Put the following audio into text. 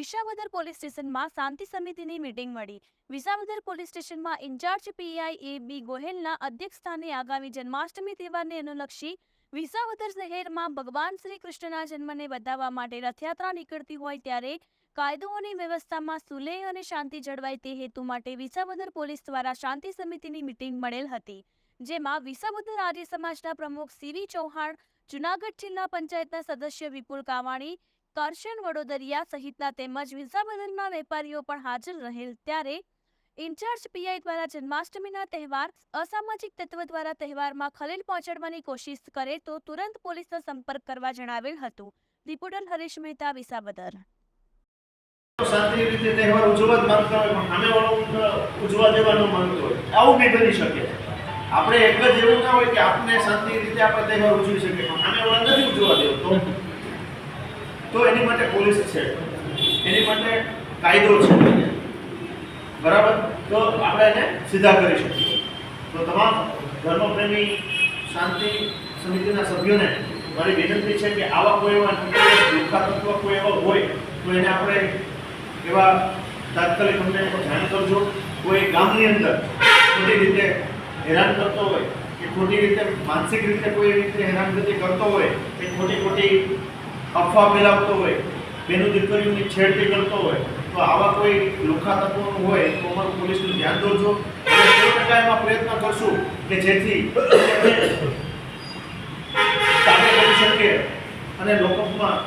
Visavadar police સ્ટેશનમાં શાંતિ સમિતિની meeting મળી। વિસાવદર પોલીસ સ્ટેશનમાં ઇન્ચાર્જ પીઆઈ એ.બી. ગોહિલના અધ્યક્ષસ્થાને આગામી જન્માષ્ટમી તહેવારને અનુલક્ષી વિસાવદર શહેરમાં ભગવાન શ્રી કૃષ્ણના જન્મને વધાવવા માટે રથયાત્રા નીકળતી હોય ત્યારે કાયદો અને વ્યવસ્થામાં સુલેહ અને શાંતિ જળવાય તે હેતુ માટે વિસાવદર પોલીસ દ્વારા શાંતિ સમિતિની મીટિંગ મળેલ હતી, જેમાં વિસાવદર આર્ય સમાજના પ્રમુખ સીવી ચૌહાણ, જૂનાગઢ જિલ્લા પંચાયતના સદસ્ય વિપુલ કાવાણી, કરશન વડોદરિયા સહિતના તેમજ વિસાવદરના વેપારીઓ પણ હાજર રહેલ। ત્યારે ઇન્ચાર્જ પીઆઈ દ્વારા જન્માષ્ટમીના તહેવાર અસામાજિક તત્વ દ્વારા તહેવારમાં ખલેલ પહોંચાડવાની કોશિશ કરે તો તુરંત પોલીસનો સંપર્ક કરવા જણાવેલ હતું। રિપોર્ટર હરીશ મહેતા, વિસાવદર। શાંતિ રીતે તહેવાર ઉજવવા જ માંગતા હોય પણ સામેવાળો ઉજવવા દેવા ન માંગતો હોય, આવું બી બની શકે। આપણે એક જ એવું ના હોય કે આપણે શાંતિ રીતે આપણે તહેવાર ઉજવી શકીએ પણ સામેવાળા નથી ઉજવવા દેવો તો એની માટે પોલીસ છે, એની માટે કાયદો છે, બરાબર? તો આપણે એને સીધા કરી શકીએ। તો તમામ ધર્મપ્રેમી શાંતિ સમિતિના સભ્યોને મારી વિનંતી છે કે આવા કોઈ એવા લુખ્ખા તત્વ કોઈ એવા હોય તો એને આપણે એવા તાત્કાલિક અમને જાણ કરજો। કોઈ ગામની અંદર ખોટી રીતે હેરાન કરતો હોય કે ખોટી રીતે માનસિક રીતે કોઈ રીતે હેરાનગતિ કરતો હોય કે ખોટી અફવા ફેલાવતો હોય, બેનું દીકરીઓની છેડતી કરતો હોય તો આવા કોઈ લુખ્ખા તત્વોનું હોય તો અમારું પોલીસનું ધ્યાન દોરજો અને 100% એમાં પ્રયત્ન કરશું કે જેથી સામે કરી શકીએ અને લોકોમાં